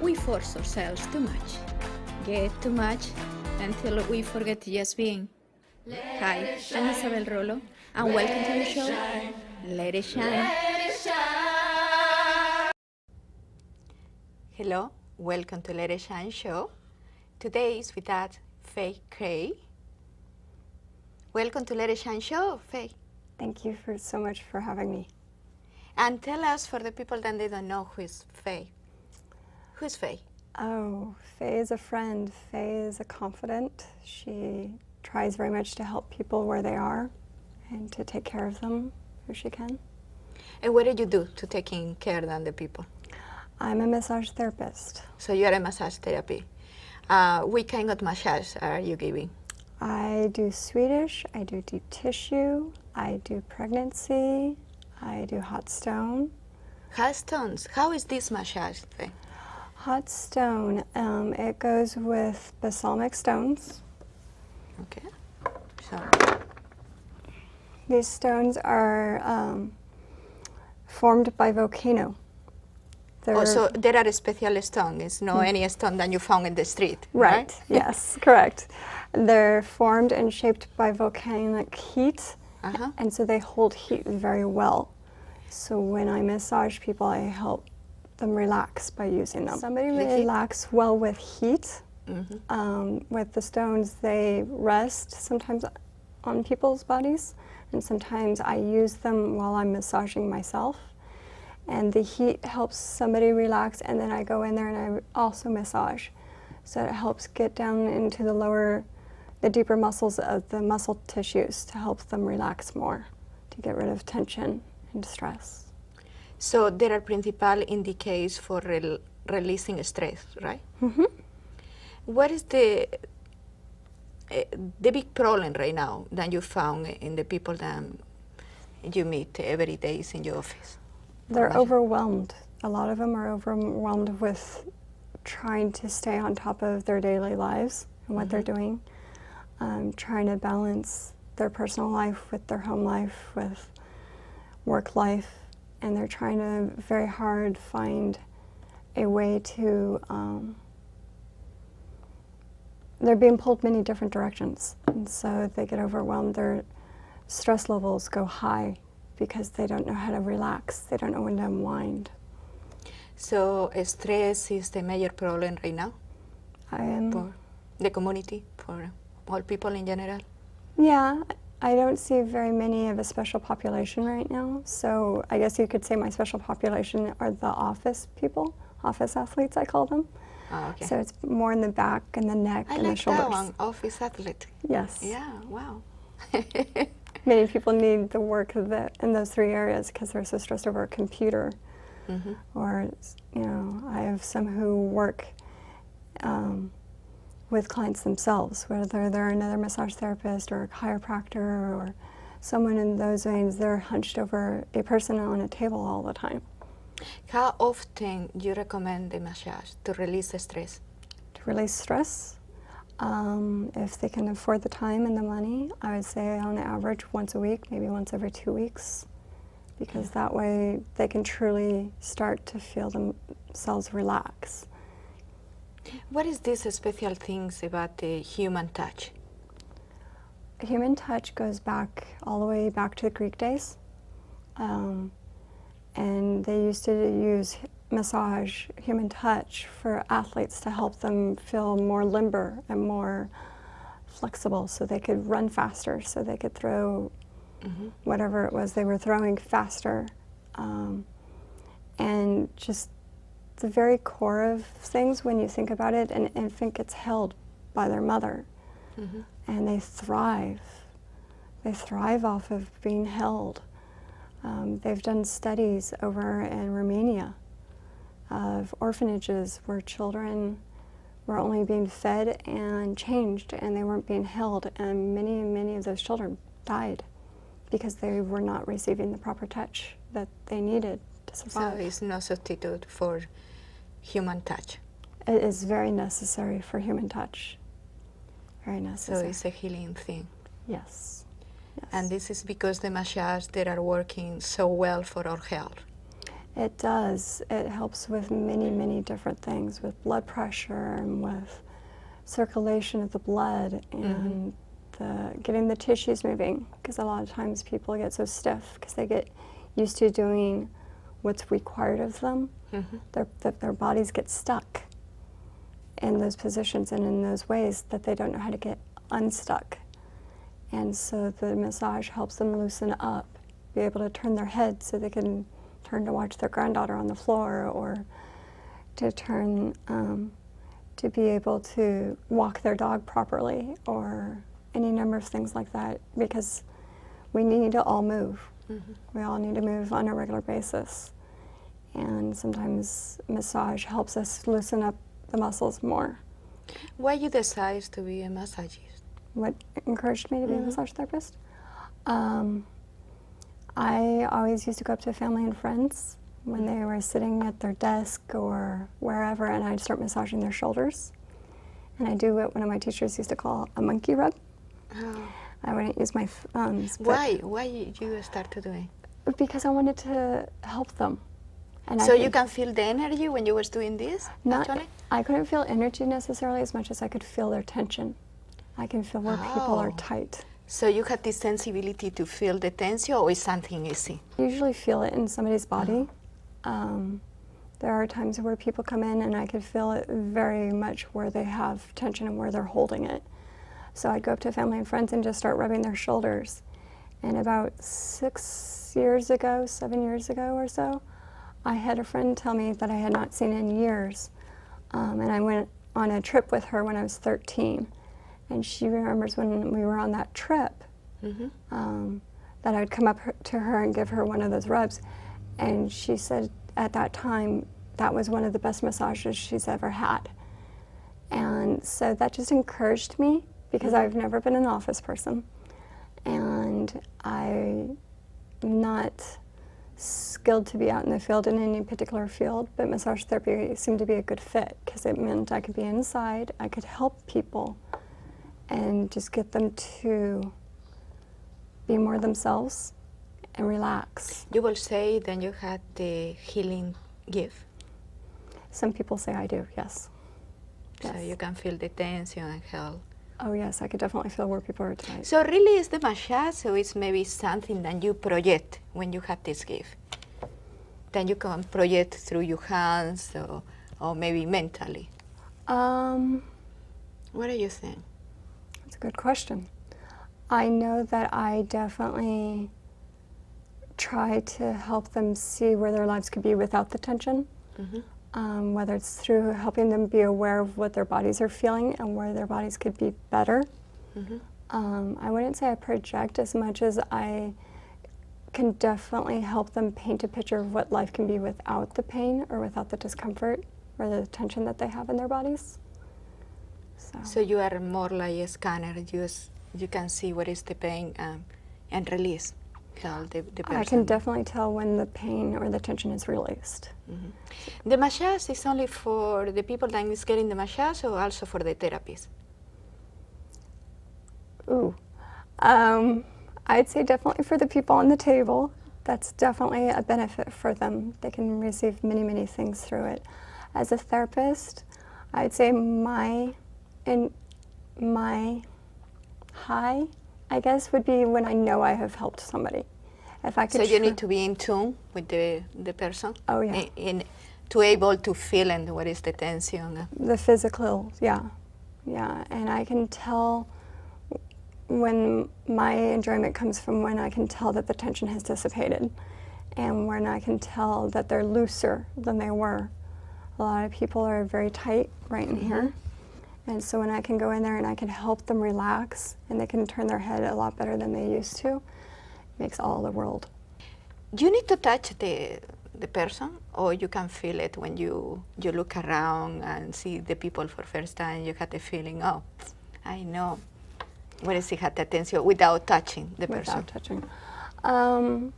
We force ourselves too much, get too much, until we forget just being. Hi, I'm Isabel Rolo, and welcome to the show, Let It Shine. Hello, welcome to Let It Shine show. Today is with us Faye Cray. Welcome to Let It Shine show, Faye. Thank you so much for having me. And tell us, for the people that they don't know, who is Faye? Who's Faye? Oh, Faye is a friend. Faye is a confidant. She tries very much to help people where they are and to take care of them if she can. And what do you do to taking care of the people? I'm a massage therapist. So you are a massage therapy. What kind of massage are you giving? I do Swedish, I do deep tissue, I do pregnancy, I do hot stone. Hot stones. How is this massage thing? Hot stone, it goes with balsamic stones. Okay. So These stones are formed by volcano. also there are special stones. It's not any stone that you found in the street, right? Yes, correct. They're formed and shaped by volcanic heat, and so they hold heat very well. So when I massage people, I help them relax by using them. Somebody relax well with heat. With the stones, they rest sometimes on people's bodies, and sometimes I use them while I'm massaging myself. And the heat helps somebody relax, and then I go in there and I also massage. So it helps get down into the deeper muscles of the muscle tissues to help them relax more, to get rid of tension and stress. So there are principal indicators for releasing stress, right? What is the big problem right now that you found in the people that you meet every day in your office? They're overwhelmed. A lot of them are overwhelmed with trying to stay on top of their daily lives and what they're doing, trying to balance their personal life with their home life, with work life, and they're trying to very hard find a way to, they're being pulled many different directions, and so they get overwhelmed. Their stress levels go high because they don't know how to relax, they don't know when to unwind. So stress is the major problem right now for the community, for all people in general? Yeah, I don't see very many of a special population right now, so I guess you could say my special population are the office people, office athletes I call them. Oh, okay. So it's more in the back and the neck and the shoulders. I like that one, office athlete. Yes. Yeah, wow. Many people need the work in those three areas because they're so stressed over a computer. Or, you know, I have some who work with clients themselves, whether they're another massage therapist or a chiropractor or someone in those veins. They're hunched over a person on a table all the time. How often do you recommend the massage to release the stress? To release stress? If they can afford the time and the money, I would say on average once a week, maybe once every 2 weeks, because that way they can truly start to feel themselves relax. What is these special things about the human touch? Human touch goes back all the way back to the Greek days, and they used to use massage, human touch, for athletes to help them feel more limber and more flexible so they could run faster, so they could throw whatever it was they were throwing faster. And just the very core of things, when you think about it, an infant gets held by their mother, and they thrive. They thrive off of being held. They've done studies over in Romania of orphanages where children were only being fed and changed, and they weren't being held, and many of those children died because they were not receiving the proper touch that they needed to survive. So it's no substitute for human touch? It is very necessary for human touch. Very necessary. So it's a healing thing? Yes. And this is because the massage that are working so well for our health? It does. It helps with many, many different things, with blood pressure and with circulation of the blood and getting the tissues moving, because a lot of times people get so stiff because they get used to doing what's required of them. Their bodies get stuck in those positions and in those ways that they don't know how to get unstuck. And so the massage helps them loosen up, be able to turn their head so they can turn to watch their granddaughter on the floor, or to turn to be able to walk their dog properly, or any number of things like that, because we need to all move. We all need to move on a regular basis. And sometimes massage helps us loosen up the muscles more. Why you decide to be a massagist? What encouraged me to be a massage therapist? I always used to go up to family and friends when they were sitting at their desk or wherever, and I'd start massaging their shoulders. And I do what one of my teachers used to call a monkey rub. I wouldn't use my thumbs. Why? Why did you start to do it? Because I wanted to help them. And so you can feel the energy when you was doing this? I couldn't feel energy necessarily as much as I could feel their tension. I can feel where people are tight. So you have this sensibility to feel the tension, or is something easy? I usually feel it in somebody's body. There are times where people come in and I could feel it very much where they have tension and where they're holding it. So I'd go up to family and friends and just start rubbing their shoulders. And about 7 years ago or so, I had a friend tell me that I had not seen in years. And I went on a trip with her when I was 13. And she remembers when we were on that trip, that I'd come up to her and give her one of those rubs. And she said at that time, that was one of the best massages she's ever had. And so that just encouraged me, because I've never been an office person. And I'm not skilled to be out in the field in any particular field, but massage therapy seemed to be a good fit, because it meant I could be inside, I could help people, and just get them to be more themselves and relax. You will say then you had the healing gift? Some people say I do, yes. So you can feel the tension and help. Oh yes, I could definitely feel where people are tight. So really it's the massage, so it's maybe something that you project when you have this gift? Then you can project through your hands, or maybe mentally? What do you think? That's a good question. I know that I definitely try to help them see where their lives could be without the tension, whether it's through helping them be aware of what their bodies are feeling and where their bodies could be better. I wouldn't say I project as much as I can definitely help them paint a picture of what life can be without the pain or without the discomfort or the tension that they have in their bodies. So you are more like a scanner. You can see what is the pain and release. The person. I can definitely tell when the pain or the tension is released. The massage is only for the people that is getting the massage, or also for the therapist? I'd say definitely for the people on the table. That's definitely a benefit for them. They can receive many, many things through it. As a therapist, I'd say my high, I guess, would be when I know I have helped somebody. If I could. So you need to be in tune with the person? Oh yeah. To able to feel and what is the tension? The physical, yeah. And I can tell when my enjoyment comes from when I can tell that the tension has dissipated, and when I can tell that they're looser than they were. A lot of people are very tight right in here. And so when I can go in there and I can help them relax and they can turn their head a lot better than they used to, it makes all the world. You need to touch the person, or you can feel it when you look around and see the people for the first time, you have the feeling, oh, I know where is he had the attention, without touching the person? Without touching.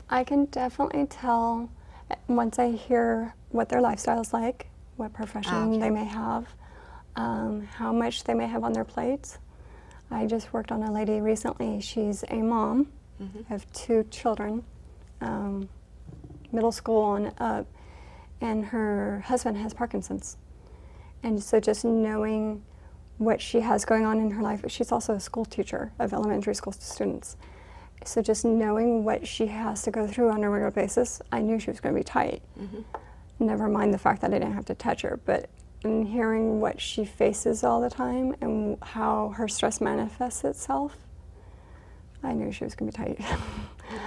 I can definitely tell once I hear what their lifestyle is like, what profession they may have, how much they may have on their plates. I just worked on a lady recently. She's a mom of 2 children, middle school and up, and her husband has Parkinson's. And so just knowing what she has going on in her life, she's also a school teacher of elementary school students. So just knowing what she has to go through on a regular basis, I knew she was going to be tight. Never mind the fact that I didn't have to touch her, but in hearing what she faces all the time and how her stress manifests itself, I knew she was going to be tight.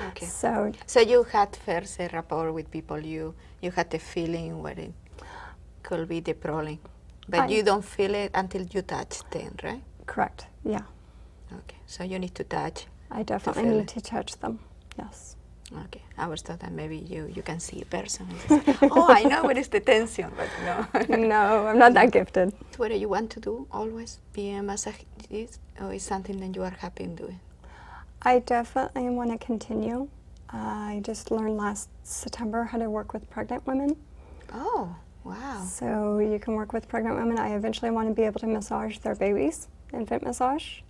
Okay. So you had first a rapport with people, you had the feeling what it could be the problem, but you don't feel it until you touch them, right? Correct, yeah. Okay, so you need to touch. I definitely need to touch them, yes. Okay, I was thought that maybe you can see a person and say, oh, I know what is the tension, but no. No, I'm not that gifted. What do you want to do always, be a massagist, or is something that you are happy in doing? I definitely want to continue. I just learned last September how to work with pregnant women. Oh, wow. So you can work with pregnant women. I eventually want to be able to massage their babies, infant massage.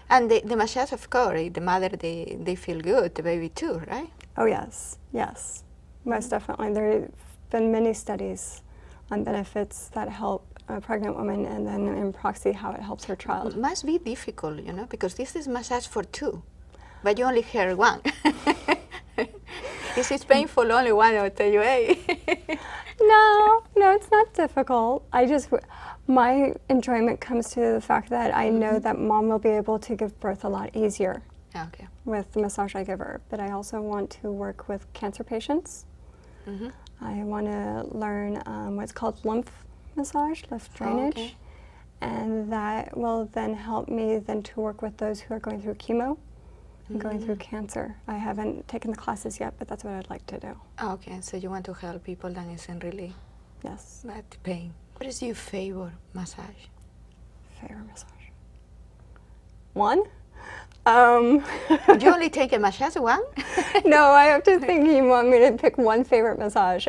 And the massage, of course, the mother, they feel good, the baby too, right? Oh yes, yes, most definitely. There have been many studies on benefits that help a pregnant woman, and then in proxy how it helps her child. It must be difficult, you know, because this is massage for two, but you only hear one. If it's painful, only one will tell you, hey. No, it's not difficult. My enjoyment comes to the fact that I know that mom will be able to give birth a lot easier with the massage I give her. But I also want to work with cancer patients. I want to learn what's called lymph massage, lymph drainage. And that will then help me then to work with those who are going through chemo and going through cancer. I haven't taken the classes yet, but that's what I'd like to do. Okay, so you want to help people that isn't really bad pain. What is your favorite massage? Favorite massage? One? You only take a massage one? No, I have to think you want me to pick one favorite massage.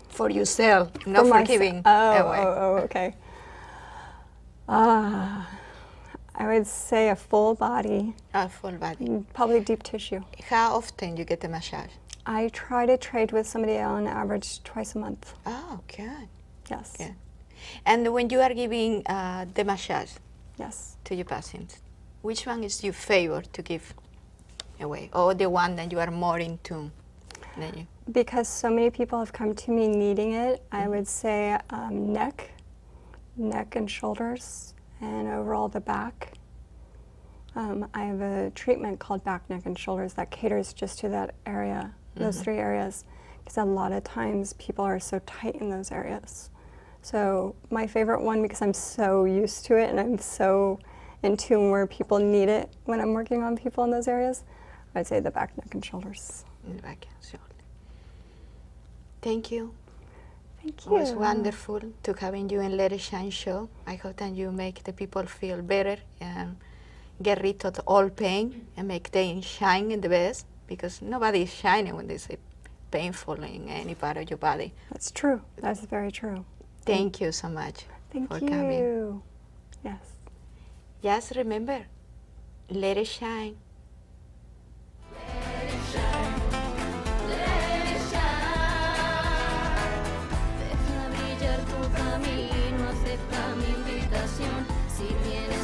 For yourself, not for giving away. Oh, okay. I would say a full body. A full body. Probably deep tissue. How often you get a massage? I try to trade with somebody on average twice a month. Oh, good. Yes. Good. And when you are giving the massage to your patients, which one is your favorite to give away, or the one that you are more into than you? Because so many people have come to me needing it, I would say neck and shoulders, and overall the back. I have a treatment called back, neck, and shoulders that caters just to that area, those three areas, because a lot of times people are so tight in those areas. So my favorite one, because I'm so used to it and I'm so in tune where people need it when I'm working on people in those areas, I'd say the back, neck, and shoulders. The back and shoulders. Thank you. Thank you. It was wonderful to having you in Let It Shine show. I hope that you make the people feel better and get rid of all pain and make them shine in the best, because nobody is shining when they say painful in any part of your body. That's true. That's very true. Thank you so much for coming. Yes. Just remember, let it shine. Let it shine. Let it shine. Deja brillar tu camino, acepta mi invitación. Si tienes